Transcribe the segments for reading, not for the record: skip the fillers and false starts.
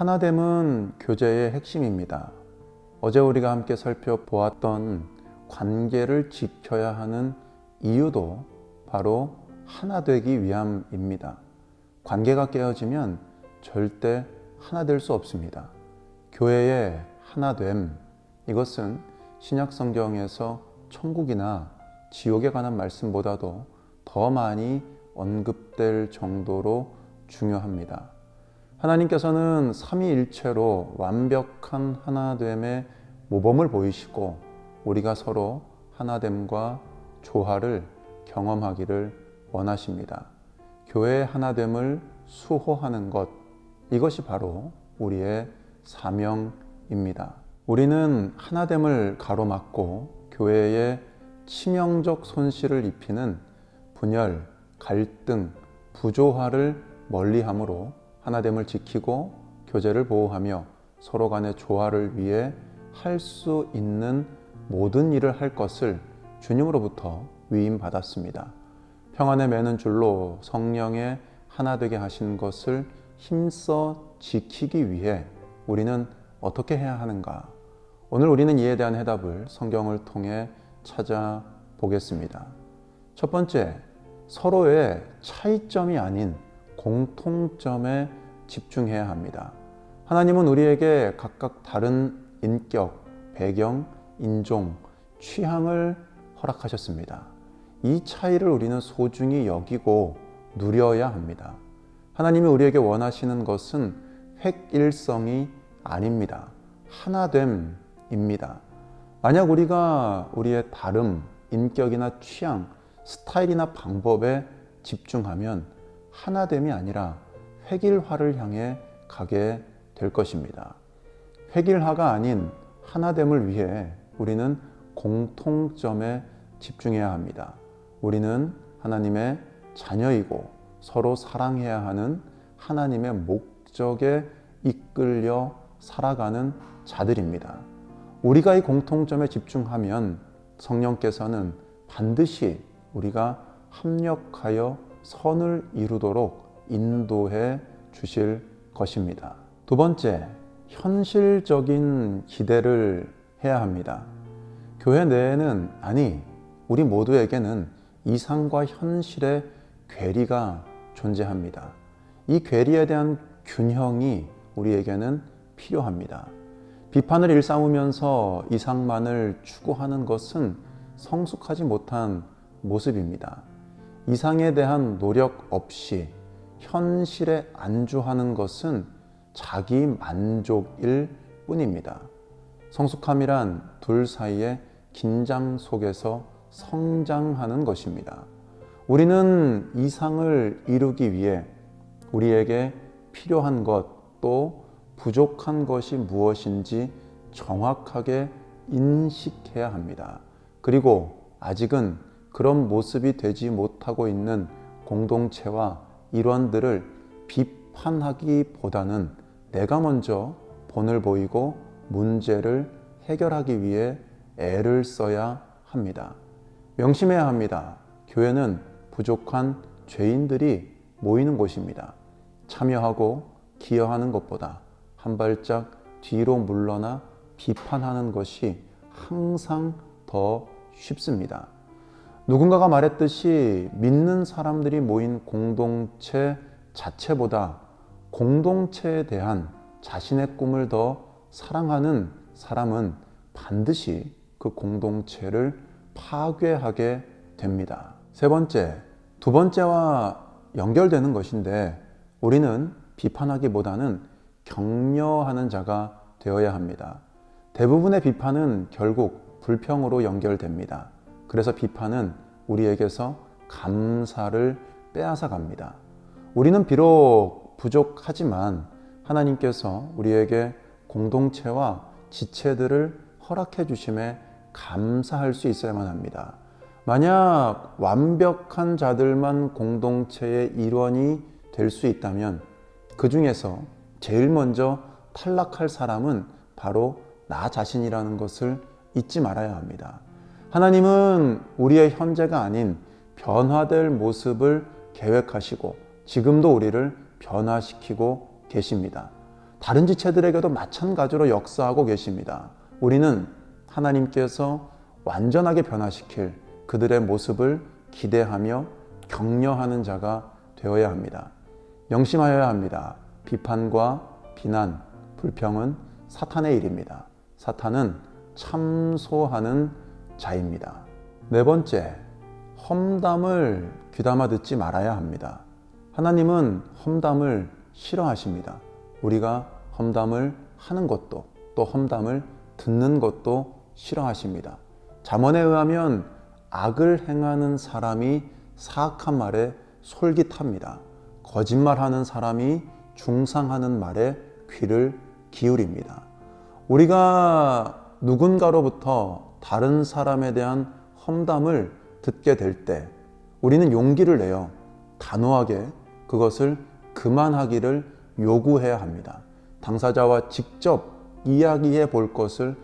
하나됨은 교제의 핵심입니다. 어제 우리가 함께 살펴보았던 관계를 지켜야 하는 이유도 바로 하나 되기 위함입니다. 관계가 깨어지면 절대 하나 될 수 없습니다. 교회의 하나됨, 이것은 신약 성경에서 천국이나 지옥에 관한 말씀보다도 더 많이 언급될 정도로 중요합니다. 하나님께서는 삼위일체로 완벽한 하나됨의 모범을 보이시고 우리가 서로 하나됨과 조화를 경험하기를 원하십니다. 교회의 하나됨을 수호하는 것, 이것이 바로 우리의 사명입니다. 우리는 하나됨을 가로막고 교회에 치명적 손실을 입히는 분열, 갈등, 부조화를 멀리함으로 하나됨을 지키고 교제를 보호하며 서로 간의 조화를 위해 할 수 있는 모든 일을 할 것을 주님으로부터 위임받았습니다. 평안에 매는 줄로 성령의 하나 되게 하신 것을 힘써 지키기 위해 우리는 어떻게 해야 하는가? 오늘 우리는 이에 대한 해답을 성경을 통해 찾아보겠습니다. 첫 번째, 서로의 차이점이 아닌 공통점에 집중해야 합니다. 하나님은 우리에게 각각 다른 인격, 배경, 인종, 취향을 허락하셨습니다. 이 차이를 우리는 소중히 여기고 누려야 합니다. 하나님이 우리에게 원하시는 것은 획일성이 아닙니다. 하나됨입니다. 만약 우리가 우리의 다름, 인격이나 취향, 스타일이나 방법에 집중하면 하나됨이 아니라 획일화를 향해 가게 될 것입니다. 획일화가 아닌 하나됨을 위해 우리는 공통점에 집중해야 합니다. 우리는 하나님의 자녀이고 서로 사랑해야 하는 하나님의 목적에 이끌려 살아가는 자들입니다. 우리가 이 공통점에 집중하면 성령께서는 반드시 우리가 합력하여 선을 이루도록 인도해 주실 것입니다. 두 번째, 현실적인 기대를 해야 합니다. 교회 내에는, 아니, 우리 모두에게는 이상과 현실의 괴리가 존재합니다. 이 괴리에 대한 균형이 우리에게는 필요합니다. 비판을 일삼으면서 이상만을 추구하는 것은 성숙하지 못한 모습입니다. 이상에 대한 노력 없이 현실에 안주하는 것은 자기 만족일 뿐입니다. 성숙함이란 둘 사이의 긴장 속에서 성장하는 것입니다. 우리는 이상을 이루기 위해 우리에게 필요한 것 또 부족한 것이 무엇인지 정확하게 인식해야 합니다. 그리고 아직은 그런 모습이 되지 못하고 있는 공동체와 일원들을 비판하기보다는 내가 먼저 본을 보이고 문제를 해결하기 위해 애를 써야 합니다. 명심해야 합니다. 교회는 부족한 죄인들이 모이는 곳입니다. 참여하고 기여하는 것보다 한 발짝 뒤로 물러나 비판하는 것이 항상 더 쉽습니다. 누군가가 말했듯이 믿는 사람들이 모인 공동체 자체보다 공동체에 대한 자신의 꿈을 더 사랑하는 사람은 반드시 그 공동체를 파괴하게 됩니다. 세 번째, 두 번째와 연결되는 것인데 우리는 비판하기보다는 격려하는 자가 되어야 합니다. 대부분의 비판은 결국 불평으로 연결됩니다. 그래서 비판은 우리에게서 감사를 빼앗아 갑니다. 우리는 비록 부족하지만 하나님께서 우리에게 공동체와 지체들을 허락해 주심에 감사할 수 있어야만 합니다. 만약 완벽한 자들만 공동체의 일원이 될 수 있다면 그 중에서 제일 먼저 탈락할 사람은 바로 나 자신이라는 것을 잊지 말아야 합니다. 하나님은 우리의 현재가 아닌 변화될 모습을 계획하시고 지금도 우리를 변화시키고 계십니다. 다른 지체들에게도 마찬가지로 역사하고 계십니다. 우리는 하나님께서 완전하게 변화시킬 그들의 모습을 기대하며 격려하는 자가 되어야 합니다. 명심하여야 합니다. 비판과 비난, 불평은 사탄의 일입니다. 사탄은 참소하는 자입니다. 네 번째, 험담을 귀담아 듣지 말아야 합니다. 하나님은 험담을 싫어하십니다. 우리가 험담을 하는 것도 또 험담을 듣는 것도 싫어하십니다. 잠언에 의하면 악을 행하는 사람이 사악한 말에 솔깃합니다. 거짓말하는 사람이 중상하는 말에 귀를 기울입니다. 우리가 누군가로부터 다른 사람에 대한 험담을 듣게 될 때 우리는 용기를 내어 단호하게 그것을 그만하기를 요구해야 합니다. 당사자와 직접 이야기해 볼 것을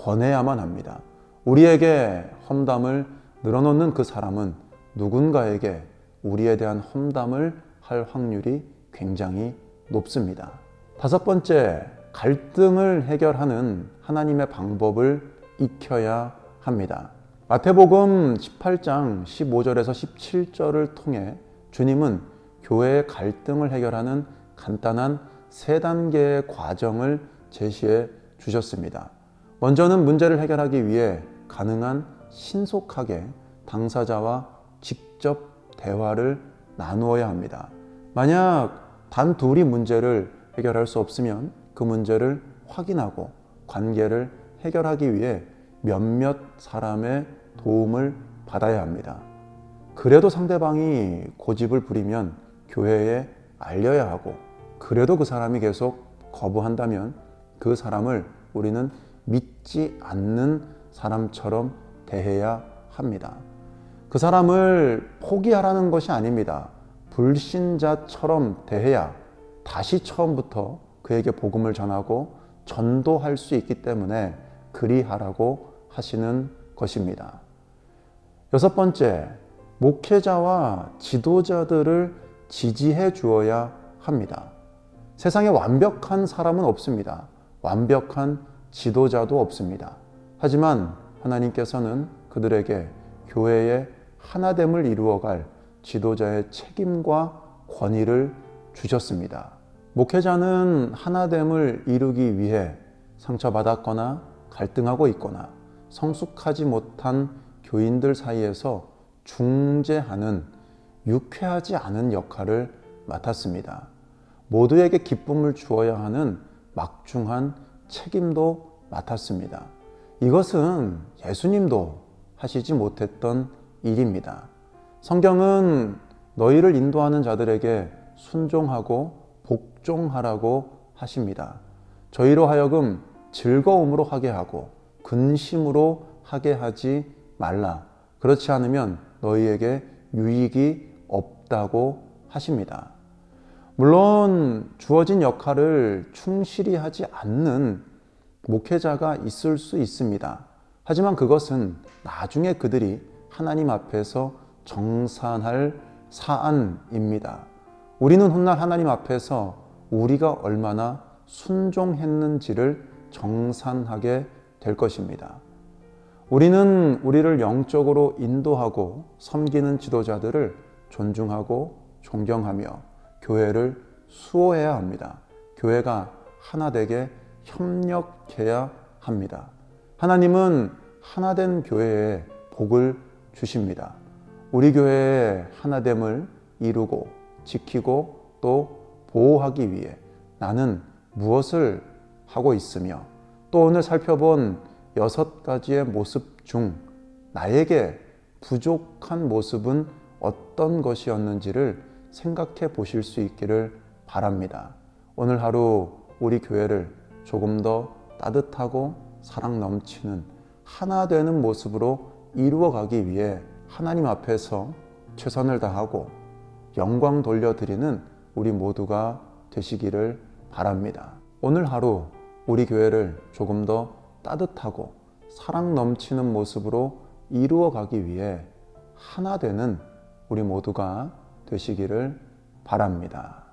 권해야만 합니다. 우리에게 험담을 늘어놓는 그 사람은 누군가에게 우리에 대한 험담을 할 확률이 굉장히 높습니다. 다섯 번째, 갈등을 해결하는 하나님의 방법을 익혀야 합니다. 마태복음 18장 15절에서 17절을 통해 주님은 교회의 갈등을 해결하는 간단한 세 단계의 과정을 제시해 주셨습니다. 먼저는 문제를 해결하기 위해 가능한 신속하게 당사자와 직접 대화를 나누어야 합니다. 만약 단 둘이 문제를 해결할 수 없으면 그 문제를 확인하고 관계를 해결하기 위해 몇몇 사람의 도움을 받아야 합니다. 그래도 상대방이 고집을 부리면 교회에 알려야 하고, 그래도 그 사람이 계속 거부한다면 그 사람을 우리는 믿지 않는 사람처럼 대해야 합니다. 그 사람을 포기하라는 것이 아닙니다. 불신자처럼 대해야 다시 처음부터 그에게 복음을 전하고 전도할 수 있기 때문에 그리하라고 하시는 것입니다. 여섯 번째, 목회자와 지도자들을 지지해 주어야 합니다. 세상에 완벽한 사람은 없습니다. 완벽한 지도자도 없습니다. 하지만 하나님께서는 그들에게 교회의 하나됨을 이루어갈 지도자의 책임과 권위를 주셨습니다. 목회자는 하나됨을 이루기 위해 상처받았거나 갈등하고 있거나 성숙하지 못한 교인들 사이에서 중재하는 유쾌하지 않은 역할을 맡았습니다. 모두에게 기쁨을 주어야 하는 막중한 책임도 맡았습니다. 이것은 예수님도 하시지 못했던 일입니다. 성경은 너희를 인도하는 자들에게 순종하고 복종하라고 하십니다. 저희로 하여금 즐거움으로 하게 하고 근심으로 하게 하지 말라. 그렇지 않으면 너희에게 유익이 없다고 하십니다. 물론 주어진 역할을 충실히 하지 않는 목회자가 있을 수 있습니다. 하지만 그것은 나중에 그들이 하나님 앞에서 정산할 사안입니다. 우리는 훗날 하나님 앞에서 우리가 얼마나 순종했는지를 정산하게 될 것입니다. 우리는 우리를 영적으로 인도하고 섬기는 지도자들을 존중하고 존경하며 교회를 수호해야 합니다. 교회가 하나되게 협력해야 합니다. 하나님은 하나된 교회에 복을 주십니다. 우리 교회의 하나됨을 이루고 지키고 또 보호하기 위해 나는 무엇을 하고 있으며, 또 오늘 살펴본 6가지의 모습 중 나에게 부족한 모습은 어떤 것이었는지를 생각해 보실 수 있기를 바랍니다. 오늘 하루 우리 교회를 조금 더 따뜻하고 사랑 넘치는 하나 되는 모습으로 이루어가기 위해 하나님 앞에서 최선을 다하고 영광 돌려드리는 우리 모두가 되시기를 바랍니다. 오늘 하루 우리 교회를 조금 더 따뜻하고 사랑 넘치는 모습으로 이루어가기 위해 하나 되는 우리 모두가 되시기를 바랍니다.